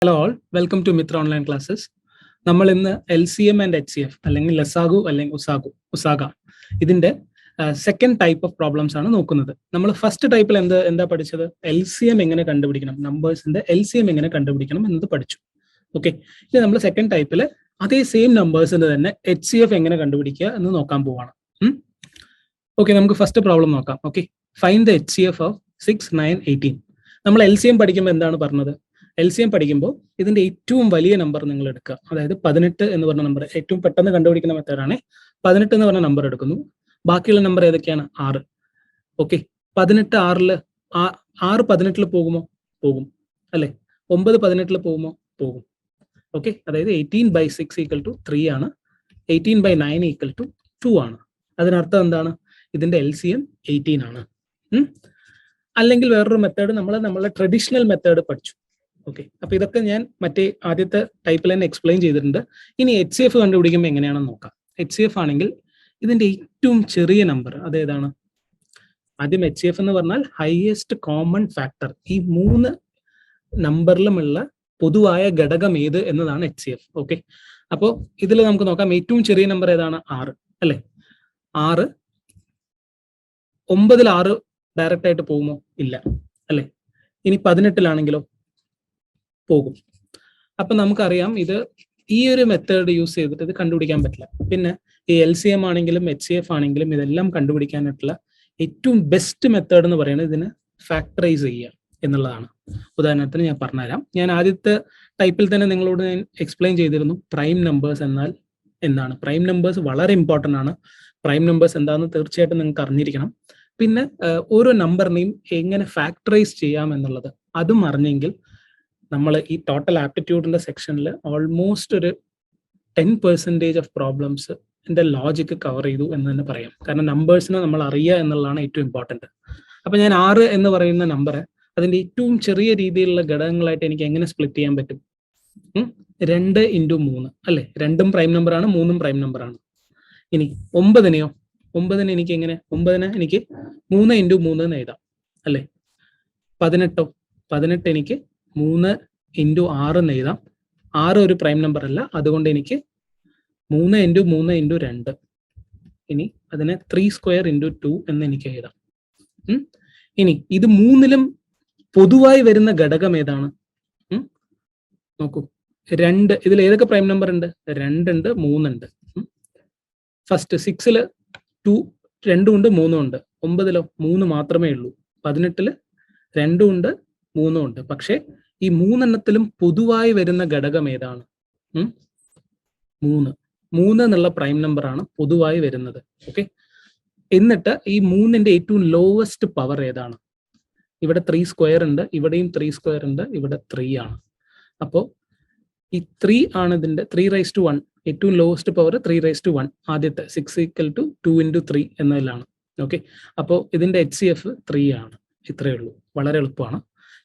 Hello all, welcome to Mitra online classes. നമ്മൾ ഇന്ന് LCM and HCF അല്ലെങ്കിൽ ലസാഗു അല്ലെങ്കിൽ ഉസാഗ ഇതിന്റെ സെക്കൻഡ് ടൈപ്പ് ഓഫ് പ്രോബ്ലംസ് ആണ് നോക്കുന്നത്. നമ്മൾ ഫസ്റ്റ് ടൈപ്പിൽ എന്താ പഠിച്ചത്? LCM എങ്ങനെ കണ്ടുപിടിക്കണം, നമ്പേഴ്സിന്റെ LCM എങ്ങനെ കണ്ടുപിടിക്കണം എന്നത് പഠിച്ചു. ഓക്കെ, ഇനി നമ്മൾ സെക്കൻഡ് ടൈപ്പിൽ അതേ സെയിം നമ്പേഴ്സിന്റെ തന്നെ HCF എങ്ങനെ കണ്ടുപിടിക്കുക എന്ന് നോക്കാൻ പോവാണ്. ഓക്കെ, നമുക്ക് ഫസ്റ്റ് പ്രോബ്ലം നോക്കാം. Okay, find the HCF of 6, 9, 18. നമ്മൾ LCM പഠിക്കുമ്പോൾ എന്താണ് പറഞ്ഞത്? LCM പഠിക്കുമ്പോൾ ഇതിന്റെ ഏറ്റവും വലിയ നമ്പർ നിങ്ങൾ എടുക്കുക, അതായത് 18 എന്ന് പറഞ്ഞ നമ്പർ ഏറ്റവും പെട്ടെന്ന് കണ്ടുപിടിക്കുന്ന മെത്തേഡാണ്. 18 എന്ന് പറഞ്ഞ നമ്പർ എടുക്കുന്നു. ബാക്കിയുള്ള നമ്പർ ഏതൊക്കെയാണ്? 6. ഓക്കെ, 18 6 18 പോകുമോ? പോകും അല്ലെ. 9 18 പോകുമോ? പോകും. ഓക്കെ, അതായത് 18/6 = 3 ആണ്. 18/9 = 2 ആണ്. അതിനർത്ഥം എന്താണ്? ഇതിന്റെ LCM 18 ആണ്. അല്ലെങ്കിൽ വേറൊരു മെത്തേഡ് നമ്മളെ ട്രഡീഷണൽ മെത്തേഡ് പഠിച്ചു. ഓക്കെ, അപ്പൊ ഇതൊക്കെ ഞാൻ മറ്റേ ആദ്യത്തെ ടൈപ്പിൽ തന്നെ എക്സ്പ്ലെയിൻ ചെയ്തിട്ടുണ്ട്. ഇനി HCF കണ്ടുപിടിക്കുമ്പോൾ എങ്ങനെയാണെന്ന് നോക്കാം. HCF ആണെങ്കിൽ ഇതിന്റെ ഏറ്റവും ചെറിയ നമ്പർ അതേതാണ്? ആദ്യം HCF എന്ന് പറഞ്ഞാൽ ഹയസ്റ്റ് കോമൺ ഫാക്ടർ. ഈ 3 നമ്പറിലുമുള്ള പൊതുവായ ഘടകം ഏത് എന്നതാണ് HCF. ഓക്കെ, അപ്പോൾ ഇതിൽ നമുക്ക് നോക്കാം. ഏറ്റവും ചെറിയ നമ്പർ ഏതാണ്? 6 അല്ലെ. 6 9 6 ഡയറക്റ്റ് ആയിട്ട് പോകുമോ? ഇല്ല അല്ലെ. ഇനി 18 പോകും. അപ്പൊ നമുക്കറിയാം ഇത് ഈ ഒരു മെത്തേഡ് യൂസ് ചെയ്തിട്ട് ഇത് കണ്ടുപിടിക്കാൻ പറ്റില്ല. പിന്നെ ഈ LCM ആണെങ്കിലും HCF ആണെങ്കിലും ഇതെല്ലാം കണ്ടുപിടിക്കാനായിട്ടുള്ള ഏറ്റവും ബെസ്റ്റ് മെത്തേഡ് എന്ന് പറയുന്നത് ഇതിന് ഫാക്ടറൈസ് ചെയ്യുക എന്നുള്ളതാണ്. ഉദാഹരണത്തിന് ഞാൻ പറഞ്ഞുതരാം. ഞാൻ ആദ്യത്തെ ടൈപ്പിൽ തന്നെ നിങ്ങളോട് ഞാൻ എക്സ്പ്ലെയിൻ ചെയ്തിരുന്നു പ്രൈം നമ്പേഴ്സ് എന്നാൽ എന്താണ്. പ്രൈം നമ്പേഴ്സ് വളരെ ഇമ്പോർട്ടൻ്റ് ആണ്. പ്രൈം നമ്പേഴ്സ് എന്താണെന്ന് തീർച്ചയായിട്ടും നിങ്ങൾക്ക് അറിഞ്ഞിരിക്കണം. പിന്നെ ഓരോ നമ്പറിനെയും എങ്ങനെ ഫാക്ടറൈസ് ചെയ്യാം എന്നുള്ളത് അതും അറിഞ്ഞെങ്കിൽ നമ്മൾ ഈ ടോട്ടൽ ആപ്റ്റിറ്റ്യൂഡിന്റെ സെക്ഷനിൽ ഓൾമോസ്റ്റ് ഒരു 10% ഓഫ് പ്രോബ്ലംസ് എൻ്റെ ലോജിക്ക് കവർ ചെയ്തു എന്ന് തന്നെ പറയാം. കാരണം നമ്പേഴ്സിനെ നമ്മൾ അറിയുക എന്നുള്ളതാണ് ഏറ്റവും ഇമ്പോർട്ടൻറ്റ്. അപ്പൊ ഞാൻ 6 എന്ന് പറയുന്ന നമ്പറ് അതിന്റെ ഏറ്റവും ചെറിയ രീതിയിലുള്ള ഘടകങ്ങളായിട്ട് എനിക്ക് എങ്ങനെ സ്പ്ലിറ്റ് ചെയ്യാൻ പറ്റും? 2 × 3 അല്ലെ. 2ഉം പ്രൈം നമ്പറാണ്, 3ഉം പ്രൈം നമ്പറാണ്. ഇനി 9നെയോ? 9നെ എനിക്ക് എങ്ങനെ? 9നെ എനിക്ക് 3 × 3 എന്ന് എഴുതാം അല്ലെ. 18 എനിക്ക് 3 × 6 എന്ന് എഴുതാം. 6 ഒരു പ്രൈം നമ്പർ അല്ല, അതുകൊണ്ട് എനിക്ക് 3 × 3 × 2. ഇനി അതിനെ 3² × 2 എന്ന് എനിക്ക് എഴുതാം. ഇനി ഇത് 3ലും പൊതുവായി വരുന്ന ഘടകം ഏതാണ്? നോക്കൂ, 2. ഇതിൽ ഏതൊക്കെ പ്രൈം നമ്പർ ഉണ്ട്? 2 ഉണ്ട്, 3 ഉണ്ട്. ഫസ്റ്റ് 6ൽ 2 ഉണ്ട്, 3 ഉണ്ട്. 9ലോ 3 മാത്രമേ ഉള്ളൂ. 18ൽ 2 ഉണ്ട്, 3 ഉണ്ട്. പക്ഷെ ഈ 3 എണ്ണത്തിലും പൊതുവായി വരുന്ന ഘടകം ഏതാണ്? 3 എന്നുള്ള പ്രൈം നമ്പർ ആണ് പൊതുവായി വരുന്നത്. ഓക്കെ, എന്നിട്ട് ഈ 3ന്റെ ഏറ്റവും ലോവസ്റ്റ് പവർ ഏതാണ്? ഇവിടെ 3² ഉണ്ട്, ഇവിടെയും 3² ഉണ്ട്, ഇവിടെ 3 ആണ്. അപ്പോൾ ഈ 3 ആണ് ഇതിന്റെ 3⁻1. ഏറ്റവും ലോവസ്റ്റ് പവർ 3⁻1. ആദ്യത്തെ 6 = 2 × 3 എന്നതിലാണ്. ഓക്കെ, അപ്പോൾ ഇതിന്റെ HCF 3 ആണ്. ഇത്രയേ ഉള്ളൂ, വളരെ എളുപ്പമാണ്.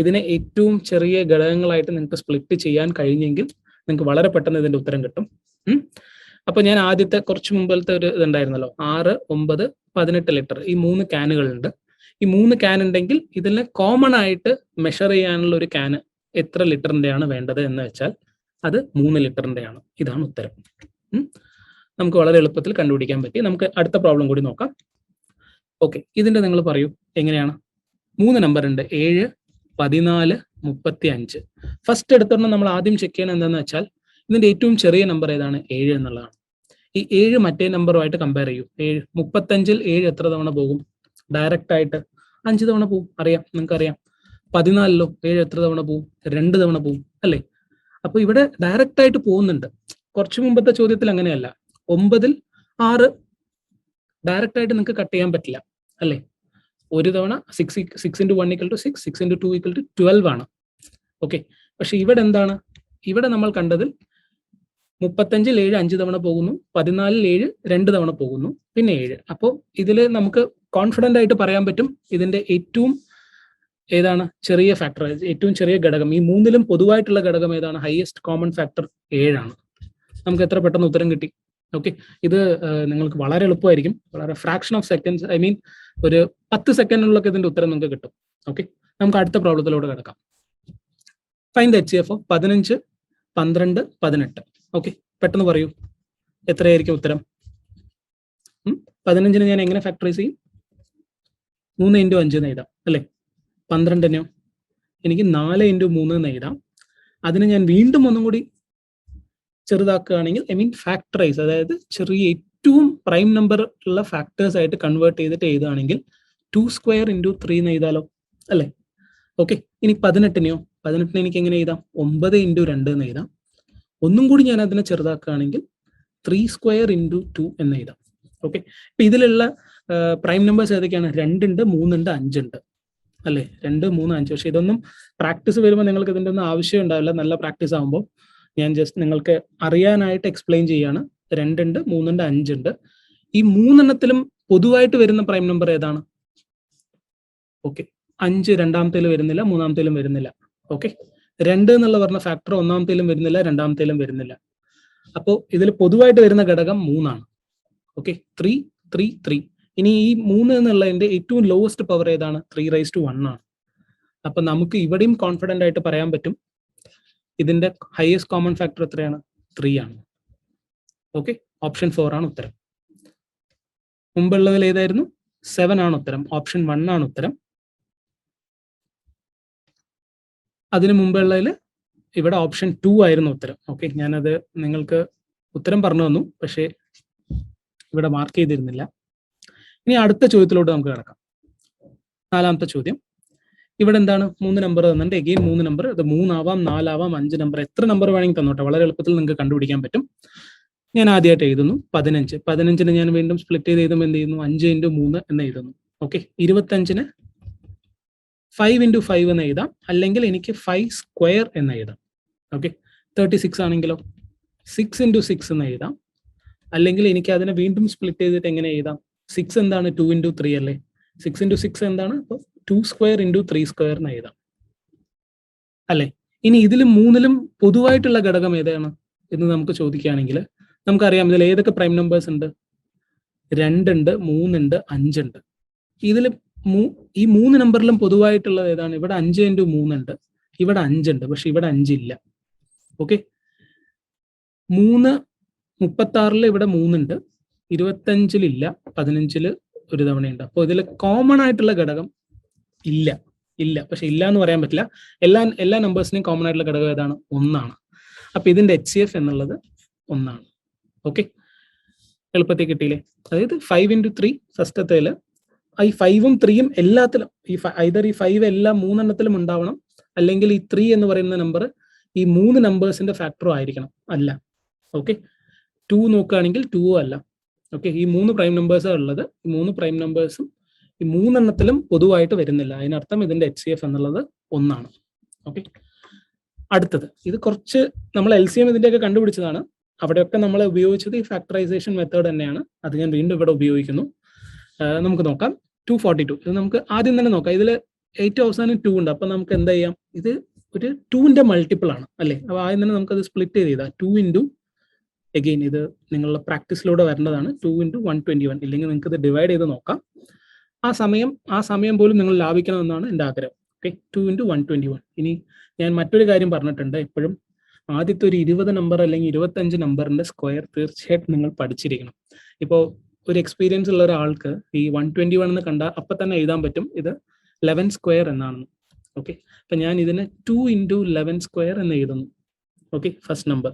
ഇതിനെ ഏറ്റവും ചെറിയ ഘടകങ്ങളായിട്ട് നിങ്ങൾക്ക് സ്പ്ലിറ്റ് ചെയ്യാൻ കഴിഞ്ഞെങ്കിൽ നിങ്ങൾക്ക് വളരെ പെട്ടെന്ന് ഇതിന്റെ ഉത്തരം കിട്ടും. അപ്പൊ ഞാൻ ആദ്യത്തെ കുറച്ച് മുമ്പത്തെ ഒരു ഇതുണ്ടായിരുന്നല്ലോ, 6, 9, 18 ലിറ്റർ, ഈ 3 ക്യാനുകളുണ്ട്. ഈ 3 ക്യാൻ ഉണ്ടെങ്കിൽ ഇതിനെ കോമൺ ആയിട്ട് മെഷർ ചെയ്യാനുള്ള ഒരു ക്യാന് എത്ര ലിറ്ററിന്റെയാണ് വേണ്ടത് എന്ന് വെച്ചാൽ അത് 3 ലിറ്ററിന്റെയാണ്. ഇതാണ് ഉത്തരം. നമുക്ക് വളരെ എളുപ്പത്തിൽ കണ്ടുപിടിക്കാൻ പറ്റി. നമുക്ക് അടുത്ത പ്രോബ്ലം കൂടി നോക്കാം. ഓക്കെ, ഇതിന്റെ നിങ്ങൾ പറയൂ എങ്ങനെയാണ്. 3 നമ്പർ ഉണ്ട്, 7, 14, 35. ഫസ്റ്റ് എടുത്തൊരെണ്ണം നമ്മൾ ആദ്യം ചെക്ക് ചെയ്യണം എന്താണെന്ന് വെച്ചാൽ ഇതിന്റെ ഏറ്റവും ചെറിയ നമ്പർ ഏതാണ്? 7 എന്നുള്ളതാണ്. ഈ 7 മറ്റേ നമ്പറുമായിട്ട് കമ്പയർ ചെയ്യൂ. 35ൽ 7 എത്ര തവണ പോകും? ഡയറക്റ്റ് ആയിട്ട് 5 തവണ പോകും, അറിയാം, നിങ്ങൾക്ക് അറിയാം. 14ലോ 7 എത്ര തവണ പോകും? 2 തവണ പോകും അല്ലേ. അപ്പൊ ഇവിടെ ഡയറക്റ്റ് ആയിട്ട് പോകുന്നുണ്ട്. കുറച്ചു മുമ്പത്തെ ചോദ്യത്തിൽ അങ്ങനെയല്ല. 9ൽ 6 ഡയറക്റ്റ് ആയിട്ട് നിങ്ങൾക്ക് കട്ട് ചെയ്യാൻ പറ്റില്ല അല്ലേ. ഒരു തവണ 6 × 1 = 6, 6 × 2 = 12 ആണ്. ഓക്കെ, പക്ഷെ ഇവിടെ എന്താണ്? ഇവിടെ നമ്മൾ കണ്ടതിൽ 35ൽ 7 5 തവണ പോകുന്നു, 14ൽ 7 2 തവണ പോകുന്നു, പിന്നെ 7. അപ്പോൾ ഇതിൽ നമുക്ക് കോൺഫിഡന്റ് ആയിട്ട് പറയാൻ പറ്റും ഇതിന്റെ ഏറ്റവും ഏതാണ് ചെറിയ ഫാക്ടർ, ഏറ്റവും ചെറിയ ഘടകം. ഈ 3ലും പൊതുവായിട്ടുള്ള ഘടകം ഏതാണ്? ഹയസ്റ്റ് കോമൺ ഫാക്ടർ 7 ആണ്. നമുക്ക് എത്ര പെട്ടെന്ന് ഉത്തരം കിട്ടി? ഓക്കെ, ഇത് നിങ്ങൾക്ക് വളരെ എളുപ്പമായിരിക്കും. വളരെ fraction of seconds, I mean ഒരു 10 സെക്കൻഡിനുള്ളൊക്കെ ഇതിന്റെ ഉത്തരം നിങ്ങൾക്ക് കിട്ടും. ഓക്കെ, നമുക്ക് അടുത്ത പ്രോബ്ലത്തിലോട്ട് കിടക്കാം. Find the HCF of 15, 12, 18. Okay, പെട്ടെന്ന് പറയൂ, എത്രയായിരിക്കും ഉത്തരം? 15 ഞാൻ എങ്ങനെ ഫാക്ടറൈസ് ചെയ്യും? 3 × 5 എന്ന് എഴുതാം അല്ലേ. 12 എനിക്ക് 4 × 3 എന്ന് എഴുതാം. അതിനെ ഞാൻ വീണ്ടും ഒന്നും കൂടി ചെറുതാക്കുകയാണെങ്കിൽ, ഐ മീൻ ഫാക്ടറൈസ്, അതായത് ചെറിയ ഏറ്റവും പ്രൈം നമ്പർ ഉള്ള ഫാക്ടേഴ്സ് ആയിട്ട് കൺവേർട്ട് ചെയ്തിട്ട് എഴുതുകയാണെങ്കിൽ 2² × 3 എന്ന് എഴുതാലോ അല്ലേ. ഓക്കെ, ഇനി 18 എനിക്ക് എങ്ങനെ എഴുതാം? 9 × 2 എന്ന് എഴുതാം. ഒന്നും കൂടി ഞാൻ അതിനെ ചെറുതാക്കുകയാണെങ്കിൽ 3² × 2 എന്ന് എഴുതാം. ഓക്കെ, ഇപ്പൊ ഇതിലുള്ള പ്രൈം നമ്പേഴ്സ് ഏതൊക്കെയാണ്? 2 ഉണ്ട്, 3 ഉണ്ട്, 5 ഉണ്ട് അല്ലേ. 2, 3, 5. പക്ഷെ ഇതൊന്നും പ്രാക്ടീസ് വരുമ്പോൾ നിങ്ങൾക്ക് ഇതിൻ്റെ ഒന്നും ആവശ്യം ഉണ്ടാവില്ല. നല്ല പ്രാക്ടീസ് ആകുമ്പോൾ ഞാൻ ജസ്റ്റ് നിങ്ങൾക്ക് അറിയാനായിട്ട് എക്സ്പ്ലെയിൻ ചെയ്യാണ്. 2 ഉണ്ട്, 3 ഉണ്ട്, 5 ഉണ്ട്. ഈ 3 പൊതുവായിട്ട് വരുന്ന പ്രൈം നമ്പർ ഏതാണ്? ഓക്കെ, 5 രണ്ടാമത്തേലും വരുന്നില്ല, മൂന്നാമത്തേലും വരുന്നില്ല. ഓക്കെ, 2 എന്നുള്ള പറഞ്ഞ ഫാക്ടർ ഒന്നാമത്തേലും വരുന്നില്ല, രണ്ടാമത്തേലും വരുന്നില്ല. അപ്പോൾ ഇതിൽ പൊതുവായിട്ട് വരുന്ന ഘടകം 3 ആണ്. ഓക്കെ, 3, 3, 3. ഇനി ഈ 3 എന്നുള്ളതിന്റെ ഏറ്റവും ലോവസ്റ്റ് പവർ ഏതാണ്? 3⁻1 ആണ്. അപ്പൊ നമുക്ക് ഇവിടെയും കോൺഫിഡന്റ് ആയിട്ട് പറയാൻ പറ്റും ഇതിന്റെ ഹയസ്റ്റ് കോമൺ ഫാക്ടർ എത്രയാണ്? 3 ആണ്. ഓക്കെ, ഓപ്ഷൻ 4 ആണ് ഉത്തരം. മുമ്പുള്ളതിൽ ഏതായിരുന്നു? 7 ആണ് ഉത്തരം. ഓപ്ഷൻ 1 ആണ് ഉത്തരം. അതിനു മുമ്പുള്ളതിൽ ഇവിടെ ഓപ്ഷൻ 2 ആയിരുന്നു ഉത്തരം. ഓക്കെ, ഞാനത് നിങ്ങൾക്ക് ഉത്തരം പറഞ്ഞു തന്നു, പക്ഷേ ഇവിടെ മാർക്ക് ചെയ്തിരുന്നില്ല. ഇനി അടുത്ത ചോദ്യത്തിലോട്ട് നമുക്ക് കിടക്കാം. 4ാമത്തെ ചോദ്യം. ഇവിടെ എന്താണ്? 3 നമ്പർ തന്നിട്ട് എഗെയിൻ 3 നമ്പർ. ഇത് 3 ആവാം, 4 ആവാം, 5 നമ്പർ, എത്ര നമ്പർ വേണമെങ്കിൽ തന്നോട്ടെ. വളരെ എളുപ്പത്തിൽ നിങ്ങൾക്ക് കണ്ടുപിടിക്കാൻ പറ്റും. ഞാൻ ആദ്യമായിട്ട് എഴുതുന്നു 15. 15 ഞാൻ വീണ്ടും സ്പ്ലിറ്റ് ചെയ്ത് എഴുതുമ്പോൾ എന്ത് ചെയ്യുന്നു? 5 × 3 എന്ന് എഴുതുന്നു. ഓക്കെ, 25 5 × 5 എന്ന് എഴുതാം, അല്ലെങ്കിൽ എനിക്ക് 5² എന്ന് എഴുതാം. ഓക്കെ, 36 ആണെങ്കിലോ 6 × 6 എന്ന് എഴുതാം, അല്ലെങ്കിൽ എനിക്ക് അതിനെ വീണ്ടും സ്പ്ലിറ്റ് ചെയ്തിട്ട് എങ്ങനെ എഴുതാം? 6 എന്താണ്? 2 × 3 അല്ലേ. 6 × 6 എന്താണ്? അപ്പോൾ 2² × 3² എന്ന് എഴുതാം അല്ലേ. ഇനി ഇതിൽ 3 പൊതുവായിട്ടുള്ള ഘടകം ഏതാണ് എന്ന് നമുക്ക് ചോദിക്കുകയാണെങ്കിൽ നമുക്കറിയാം ഇതിൽ ഏതൊക്കെ പ്രൈം നമ്പേഴ്സ് ഉണ്ട്? 2 ഉണ്ട്, 3 ഉണ്ട്, 5 ഉണ്ട്. ഇതിൽ ഈ 3 നമ്പറിലും പൊതുവായിട്ടുള്ളത് ഏതാണ്? ഇവിടെ 5 × 3 ഉണ്ട്, ഇവിടെ 5 ഉണ്ട്, പക്ഷെ ഇവിടെ 5 ഇല്ല. ഓക്കെ, 36 ഇവിടെ 3 ഉണ്ട്, 25 ഇല്ല, 15 ഒരു തവണയുണ്ട്. അപ്പോൾ ഇതിൽ കോമൺ ആയിട്ടുള്ള ഘടകം ഇല്ല. പക്ഷെ ഇല്ല എന്ന് പറയാൻ പറ്റില്ല. എല്ലാ നമ്പേഴ്സിനെയും കോമൺ ആയിട്ടുള്ള ഘടകം ഏതാണ്? 1 ആണ്. അപ്പൊ ഇതിന്റെ HCF എന്നുള്ളത് 1 ആണ്. ഓക്കെ, എളുപ്പത്തിൽ കിട്ടിയില്ലേ? അതായത് 5 × 3 ഫസ്റ്റത്തേല് ഈ 5ഉം 3ഉം എല്ലാത്തിലും ഐദർ ഈ 5 എല്ലാ 3 എണ്ണത്തിലും ഉണ്ടാവണം, അല്ലെങ്കിൽ ഈ 3 എന്ന് പറയുന്ന നമ്പർ ഈ 3 നമ്പേഴ്സിന്റെ ഫാക്ടറും ആയിരിക്കണം. അല്ല. ഓക്കെ, 2 നോക്കുകയാണെങ്കിൽ 2 അല്ല. ഓക്കെ, ഈ 3 പ്രൈം നമ്പേഴ്സാണ് ഉള്ളത്. ഈ 3 പ്രൈം നമ്പേഴ്സും ഈ 3 എണ്ണത്തിലും പൊതുവായിട്ട് വരുന്നില്ല. അതിനർത്ഥം ഇതിന്റെ HCF എന്നുള്ളത് 1 ആണ്. ഓക്കെ, അടുത്തത്. ഇത് കുറച്ച് നമ്മൾ LCM ഇതിന്റെയൊക്കെ കണ്ടുപിടിച്ചതാണ്. അവിടെയൊക്കെ നമ്മൾ ഉപയോഗിച്ചത് ഈ ഫാക്ടറൈസേഷൻ മെത്തേഡ് തന്നെയാണ്. അത് ഞാൻ വീണ്ടും ഇവിടെ ഉപയോഗിക്കുന്നു. നമുക്ക് നോക്കാം. 242. ഇത് നമുക്ക് ആദ്യം തന്നെ നോക്കാം. ഇതിൽ ഏറ്റവും അവസാനം 2 ഉണ്ട്. അപ്പൊ നമുക്ക് എന്താ ചെയ്യാം? ഇത് ഒരു 2ന്റെ മൾട്ടിപ്പിൾ ആണ് അല്ലേ. അപ്പൊ ആദ്യം തന്നെ നമുക്കത് സ്പ്ലിറ്റ് ചെയ്ത് ചെയ്താൽ 2 അഗെയിൻ ഇത് നിങ്ങളുടെ പ്രാക്ടീസിലൂടെ വരേണ്ടതാണ്. 2 × 121. ഇല്ലെങ്കിൽ നിങ്ങൾക്ക് ഇത് ഡിവൈഡ് ചെയ്ത് നോക്കാം. ആ സമയം പോലും നിങ്ങൾ ലാഭിക്കണമെന്നാണ് എൻ്റെ ആഗ്രഹം. ഓക്കെ, 2 × 121. ഇനി ഞാൻ മറ്റൊരു കാര്യം പറഞ്ഞിട്ടുണ്ട്. എപ്പോഴും ആദ്യത്തെ ഒരു 20 നമ്പർ അല്ലെങ്കിൽ 25 നമ്പറിന്റെ സ്ക്വയർ തീർച്ചയായിട്ടും നിങ്ങൾ പഠിച്ചിരിക്കണം. ഇപ്പോൾ ഒരു എക്സ്പീരിയൻസ് ഉള്ള ഒരാൾക്ക് ഈ 121 എന്ന് കണ്ടാൽ അപ്പം തന്നെ എഴുതാൻ പറ്റും ഇത് 11² എന്നാണെന്ന്. ഓക്കെ, അപ്പൊ ഞാൻ ഇതിനെ 2 × 11² എന്ന് എഴുതുന്നു. Okay, first number.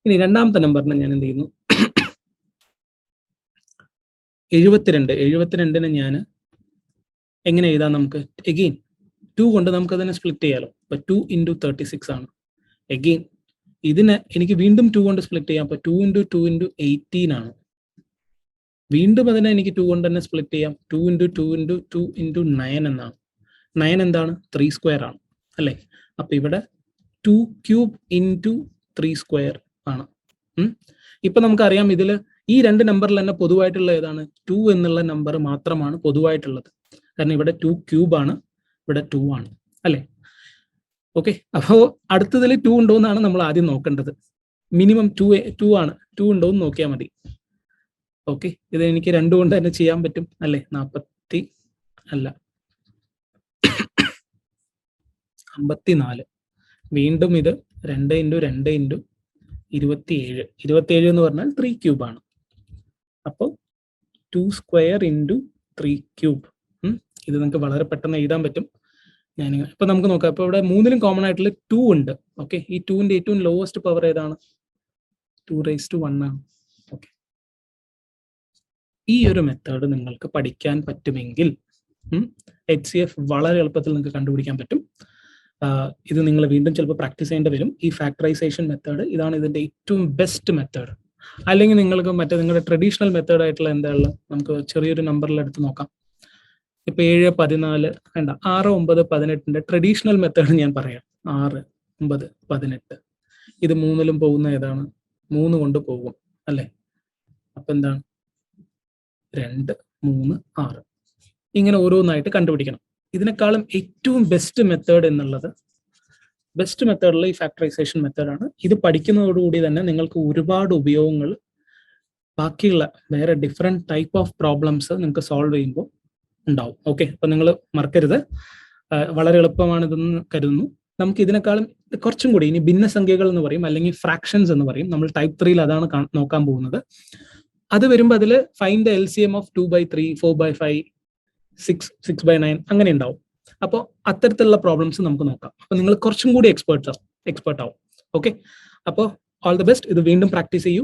ഇനി രണ്ടാമത്തെ നമ്പറിനെ ഞാൻ എന്ത് ചെയ്യുന്നു? 72. 72നെ ഞാൻ എങ്ങനെ എഴുതാം? നമുക്ക് എഗെയിൻ 2 കൊണ്ട് നമുക്ക് അതിനെ സ്പ്ലിറ്റ് ചെയ്യാലോ. അപ്പൊ 2 × 36 ആണ്. എഗെയിൻ ഇതിനെ എനിക്ക് വീണ്ടും 2 കൊണ്ട് സ്പ്ലിറ്റ് ചെയ്യാം. അപ്പൊ 2 × 2 × 18 ആണ്. വീണ്ടും അതിനെ എനിക്ക് 2 കൊണ്ട് തന്നെ സ്പ്ലിറ്റ് ചെയ്യാം. 2 × 2 × 2 × 9 എന്നാണ്. 9 എന്താണ്? 3² ആണ് അല്ലേ. അപ്പൊ ഇവിടെ 2³ × 3² ആണ്. ഇപ്പൊ നമുക്കറിയാം ഇതിൽ ഈ 2 നമ്പറിൽ തന്നെ പൊതുവായിട്ടുള്ള ഏതാണ്? 2 എന്നുള്ള നമ്പർ മാത്രമാണ് പൊതുവായിട്ടുള്ളത്. കാരണം ഇവിടെ 2³ ആണ്, ഇവിടെ 2 ആണ് അല്ലേ. ഓക്കെ, അപ്പോൾ അടുത്തതിൽ 2 ഉണ്ടോ എന്നാണ് നമ്മൾ ആദ്യം നോക്കേണ്ടത്. മിനിമം 2 ആണ്. 2 ഉണ്ടോ എന്ന് നോക്കിയാൽ മതി. ഓക്കെ, ഇത് എനിക്ക് 2 കൊണ്ട് തന്നെ ചെയ്യാൻ പറ്റും അല്ലേ. 54. വീണ്ടും ഇത് 2 ഇൻറ്റു 2 ഇൻറ്റു 27. 27 എന്ന് പറഞ്ഞാൽ 3 ക്യൂബാണ്. അപ്പോൾ 2 സ്ക്വയർ ഇൻറ്റു 3 ക്യൂബ്. ഇത് നിങ്ങൾക്ക് വളരെ പെട്ടെന്ന് എഴുതാൻ പറ്റും. ഞാനിങ്ങനെ ഇപ്പൊ നമുക്ക് നോക്കാം. ഇപ്പൊ ഇവിടെ 3ലും കോമൺ ആയിട്ടുള്ള 2 ഉണ്ട്. ഓക്കെ, ഈ 2ന്റെ ഏറ്റവും ലോവസ്റ്റ് പവർ ഏതാണ്? 2⁻1 ആണ്. ഓക്കെ, ഈ ഒരു മെത്തേഡ് നിങ്ങൾക്ക് പഠിക്കാൻ പറ്റുമെങ്കിൽ HCF വളരെ എളുപ്പത്തിൽ നിങ്ങൾക്ക് കണ്ടുപിടിക്കാൻ പറ്റും. ഇത് നിങ്ങൾ വീണ്ടും ചിലപ്പോൾ പ്രാക്ടീസ് ചെയ്യേണ്ടി വരും. ഈ ഫാക്ടറൈസേഷൻ മെത്തേഡ് ഇതാണ് ഇതിന്റെ ഏറ്റവും ബെസ്റ്റ് മെത്തേഡ്. അല്ലെങ്കിൽ നിങ്ങൾക്ക് മറ്റേ നിങ്ങളുടെ ട്രഡീഷണൽ മെത്തേഡ് ആയിട്ടുള്ള എന്താ ഉള്ളത്, നമുക്ക് ചെറിയൊരു നമ്പറിൽ എടുത്ത് നോക്കാം. ഇപ്പൊ 7, 14 വേണ്ട, 6, 9, 18ന്റെ ട്രഡീഷണൽ മെത്തേഡ് ഞാൻ പറയാം. 6, 9, 18 ഇത് 3ലും പോകുന്ന ഏതാണ്? 3 കൊണ്ട് പോകും അല്ലെ? അപ്പൊ എന്താണ്? 2, 3, 6 ഇങ്ങനെ ഓരോന്നായിട്ട് കണ്ടുപിടിക്കണം. ഇതിനേക്കാളും ഏറ്റവും ബെസ്റ്റ് മെത്തേഡ് എന്നുള്ളത്, ബെസ്റ്റ് മെത്തേഡുള്ള ഈ ഫാക്ടറൈസേഷൻ മെത്തേഡാണ്. ഇത് പഠിക്കുന്നതോടുകൂടി തന്നെ നിങ്ങൾക്ക് ഒരുപാട് ഉപയോഗങ്ങൾ ബാക്കിയുള്ള വേറെ ഡിഫറെന്റ് ടൈപ്പ് ഓഫ് പ്രോബ്ലംസ് നിങ്ങൾക്ക് സോൾവ് ചെയ്യുമ്പോൾ ഉണ്ടാവും. ഓക്കെ, അപ്പൊ നിങ്ങൾ മറക്കരുത്. വളരെ എളുപ്പമാണ് ഇതെന്ന് കരുതുന്നു. നമുക്ക് ഇതിനേക്കാളും കുറച്ചും കൂടി ഇനി ഭിന്നസംഖ്യകൾ എന്ന് പറയും, അല്ലെങ്കിൽ ഫ്രാക്ഷൻസ് എന്ന് പറയും. നമ്മൾ ടൈപ്പ് 3യിൽ അതാണ് നോക്കാൻ പോകുന്നത്. അത് വരുമ്പോൾ അതിൽ ഫൈൻഡ് ദ LCM ഓഫ് 2/3, 4/5, 6/9 അങ്ങനെ ഉണ്ടാവും. അപ്പോൾ അത്തരത്തിലുള്ള പ്രോബ്ലംസ് നമുക്ക് നോക്കാം. അപ്പൊ നിങ്ങൾ കുറച്ചും കൂടി എക്സ്പേർട്ട് ആവും. ഓക്കെ, അപ്പോൾ ഓൾ ദി ബെസ്റ്റ്. ഇത് വീണ്ടും പ്രാക്ടീസ് ചെയ്യൂ.